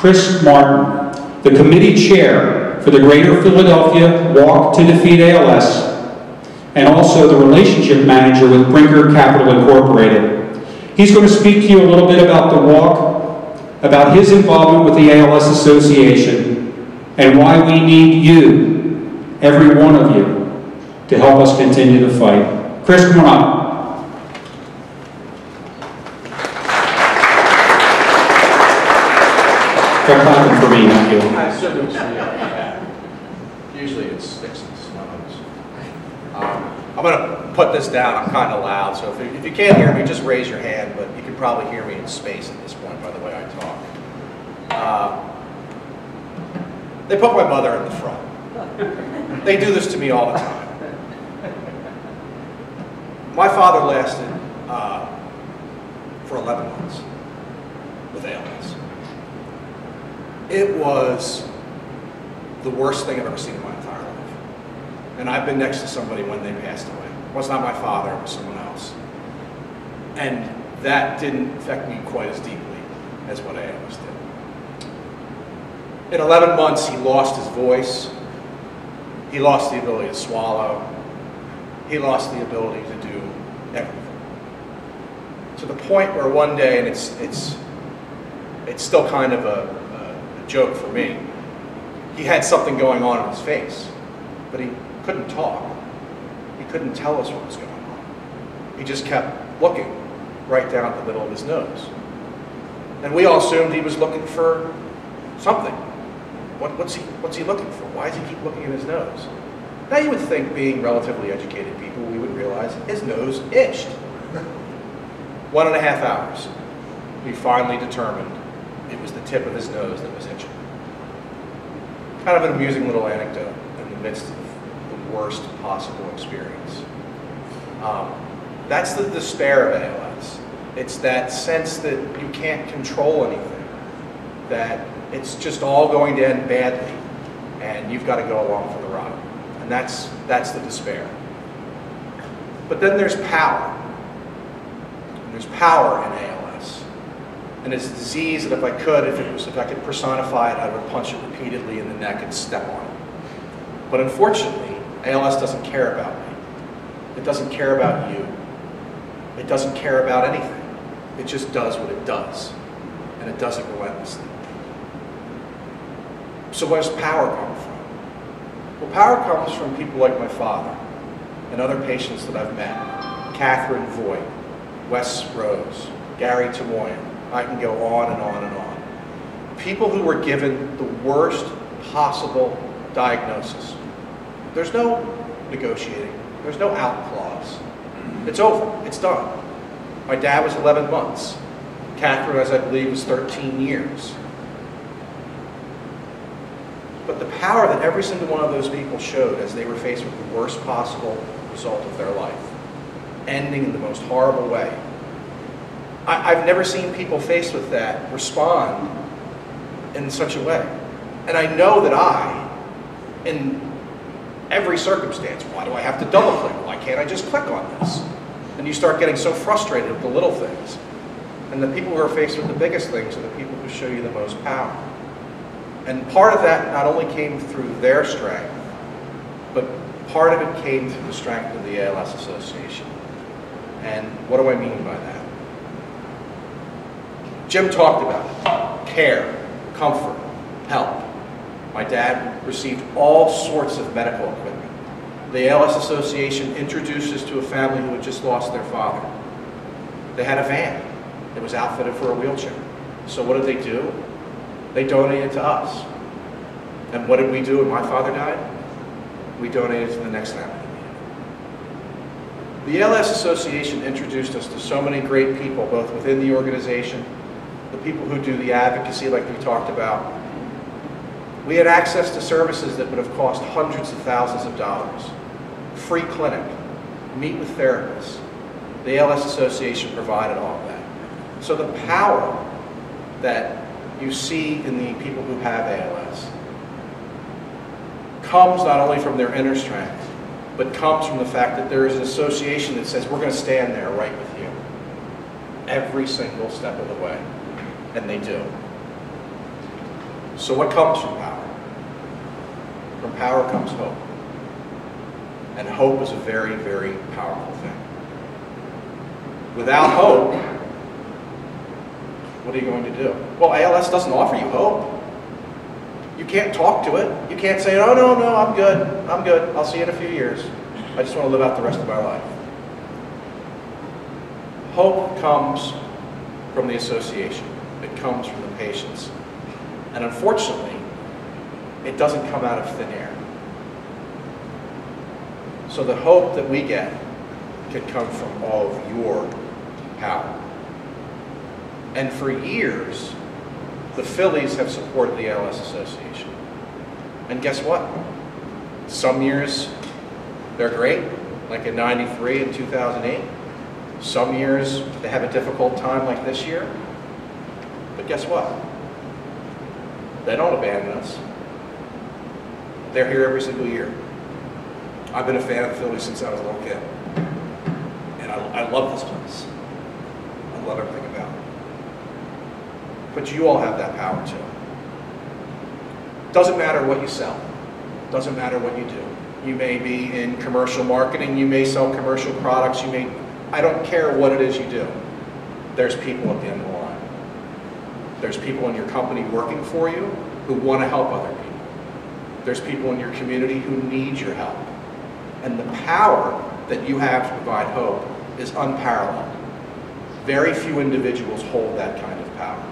Chris Martin, the committee chair for the Greater Philadelphia Walk to Defeat ALS, and also the relationship manager with Brinker Capital Incorporated. He's going to speak to you a little bit about the walk, about his involvement with the ALS Association, and why we need you, every one of you, to help us continue the fight. Chris, come on up. Start clapping for me, not you. I still do it. Usually it's sixes, not others. I'm going to put this down. I'm kind of loud, so if you can't hear me, just raise your hand, but you can probably hear me in space at this point by the way I talk. They put my mother in the front. They do this to me all the time. My father lasted for 11 months with ALS. It was the worst thing I've ever seen in my entire life. And I've been next to somebody when they passed away. It was not my father, it was someone else. And that didn't affect me quite as deeply as what ALS did. In 11 months, he lost his voice. He lost the ability to swallow. He lost the ability to do everything. To the point where one day, and it's still kind of a joke for me, he had something going on in his face, but he couldn't talk. He couldn't tell us what was going on. He just kept looking right down the middle of his nose. And we all assumed he was looking for something. What's he looking for? Why does he keep looking at his nose? Now you would think, being relatively educated people, we would realize his nose itched. 1.5 hours. We finally determined it was the tip of his nose that was itching. Kind of an amusing little anecdote in the midst of the worst possible experience. That's the despair of ALS. It's that sense that you can't control anything, that it's just all going to end badly, and you've got to go along for the ride. And that's the despair. But then there's power. And there's power in ALS. And it's a disease that if I could personify it, I would punch it repeatedly in the neck and step on it. But unfortunately, ALS doesn't care about me. It doesn't care about you. It doesn't care about anything. It just does what it does. And it does it relentlessly. So where does power come from? Well, power comes from people like my father and other patients that I've met. Catherine Voigt, Wes Rose, Gary Tamoyan. I can go on and on and on. People who were given the worst possible diagnosis. There's no negotiating. There's no out clause. It's over. It's done. My dad was 11 months. Catherine, as I believe, was 13 years. But the power that every single one of those people showed as they were faced with the worst possible result of their life, ending in the most horrible way. I've never seen people faced with that respond in such a way. And I know that in every circumstance, why do I have to double click? Why can't I just click on this? And you start getting so frustrated with the little things. And the people who are faced with the biggest things are the people who show you the most power. And part of that not only came through their strength, but part of it came through the strength of the ALS Association. And what do I mean by that? Jim talked about it. Care, comfort, help. My dad received all sorts of medical equipment. The ALS Association introduced us to a family who had just lost their father. They had a van. It was outfitted for a wheelchair. So what did they do? They donated to us. And what did we do when my father died? We donated to the next family. The ALS Association introduced us to so many great people, both within the organization, the people who do the advocacy like we talked about. We had access to services that would have cost hundreds of thousands of dollars. Free clinic, meet with therapists. The ALS Association provided all of that. So the power that you see in the people who have ALS comes not only from their inner strength, but comes from the fact that there is an association that says, we're going to stand there right with you every single step of the way. And they do. So what comes from power? From power comes hope. And hope is a very, very powerful thing. Without hope, what are you going to do? Well, ALS doesn't offer you hope. You can't talk to it. You can't say, oh, no, I'm good. I'm good. I'll see you in a few years. I just want to live out the rest of my life. Hope comes from the association. It comes from the patients. And unfortunately, it doesn't come out of thin air. So the hope that we get can come from all of your power. And for years, the Phillies have supported the ALS Association. And guess what? Some years, they're great, like in '93 and 2008. Some years, they have a difficult time like this year. But guess what? They don't abandon us. They're here every single year. I've been a fan of the Phillies since I was a little kid. And I love this place. I love everything about it. But you all have that power too. Doesn't matter what you sell. Doesn't matter what you do. You may be in commercial marketing, you may sell commercial products, I don't care what it is you do. There's people at the end of the line. There's people in your company working for you who want to help other people. There's people in your community who need your help. And the power that you have to provide hope is unparalleled. Very few individuals hold that kind of power.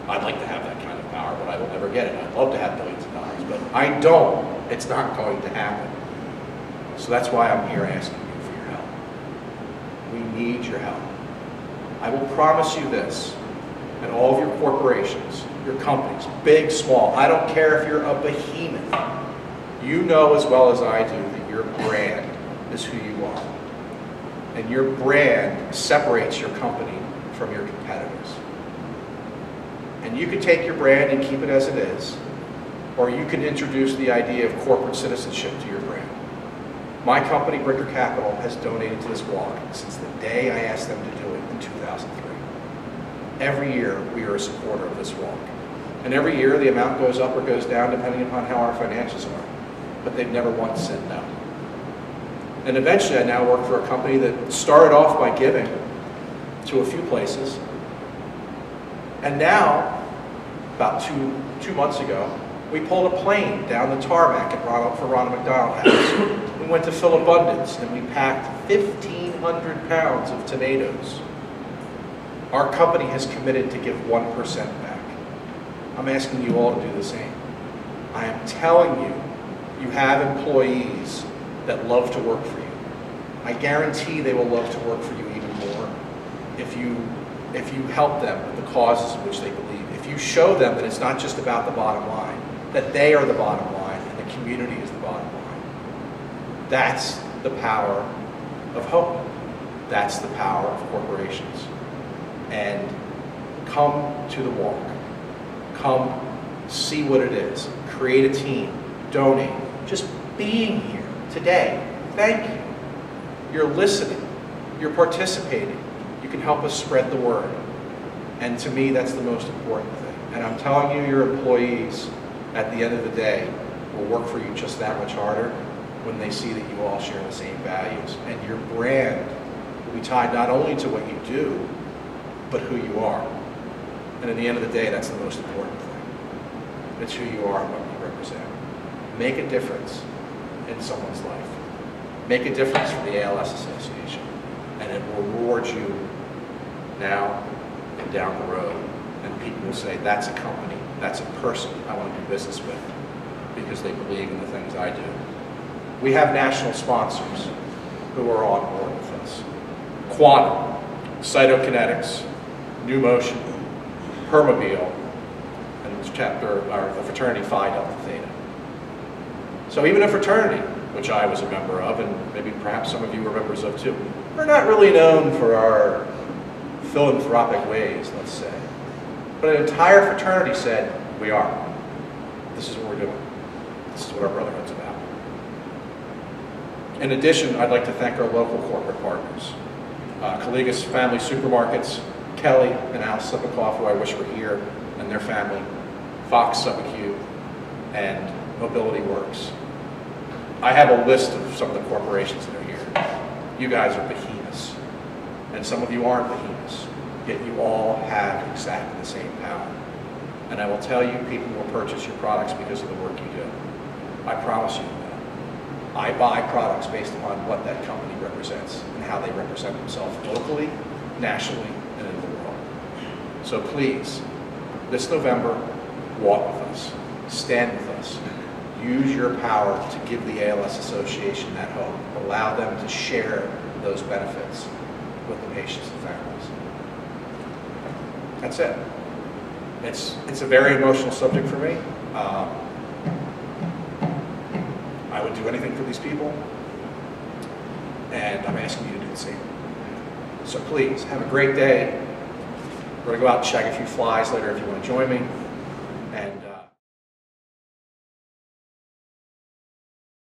I'd like to have that kind of power, but I will never get it. I'd love to have billions of dollars, but I don't. It's not going to happen. So that's why I'm here asking you for your help. We need your help. I will promise you this, and all of your corporations, your companies, big, small, I don't care if you're a behemoth, you know as well as I do that your brand is who you are. And your brand separates your company from your competitors. And you can take your brand and keep it as it is, or you can introduce the idea of corporate citizenship to your brand. My company, Brinker Capital, has donated to this walk since the day I asked them to do it in 2003. Every year, we are a supporter of this walk. And every year, the amount goes up or goes down depending upon how our financials are. But they've never once said no. And eventually, I now work for a company that started off by giving to a few places. And now, about two months ago, we pulled a plane down the tarmac for Ronald McDonald House. We went to Phil Abundance and we packed 1,500 pounds of tomatoes. Our company has committed to give 1% back. I'm asking you all to do the same. I am telling you, you have employees that love to work for you. I guarantee they will love to work for you even more if you help them with the causes in which they believe. If you show them that it's not just about the bottom line, that they are the bottom line and the community is the bottom line. That's the power of hope. That's the power of corporations. And come to the walk. Come see what it is. Create a team. Donate. Just being here today. Thank you. You're listening. You're participating. You can help us spread the word. And to me, that's the most important thing. And I'm telling you, your employees, at the end of the day, will work for you just that much harder when they see that you all share the same values. And your brand will be tied not only to what you do, but who you are. And at the end of the day, that's the most important thing. It's who you are and what you represent. Make a difference in someone's life. Make a difference for the ALS Association. And it will reward you now and down the road. And people will say, that's a company, that's a person I want to do business with because they believe in the things I do. We have national sponsors who are on board with us. Quantum, Cytokinetics, New Motion, Permobile, and the fraternity Phi Delta Theta. So even a fraternity, which I was a member of, and maybe perhaps some of you were members of too, we're not really known for our philanthropic ways, let's say. But an entire fraternity said, we are. This is what we're doing. This is what our brotherhood's about. In addition, I'd like to thank our local corporate partners. Collegas Family Supermarkets, Kelly and Al Slipikoff, who I wish were here, and their family. Fox Subacute, and Mobility Works. I have a list of some of the corporations that are here. You guys are behemoths, and some of you aren't behemoths, yet you all have exactly the same power. And I will tell you, people will purchase your products because of the work you do. I promise you that. I buy products based upon what that company represents and how they represent themselves locally, nationally, and in the world. So please, this November, walk with us, stand with us, use your power to give the ALS Association that hope, allow them to share those benefits with the patients and families. That's it. It's a very emotional subject for me. I would do anything for these people, and I'm asking you to do the same. So please, have a great day. We're going to go out and shag a few flies later if you want to join me.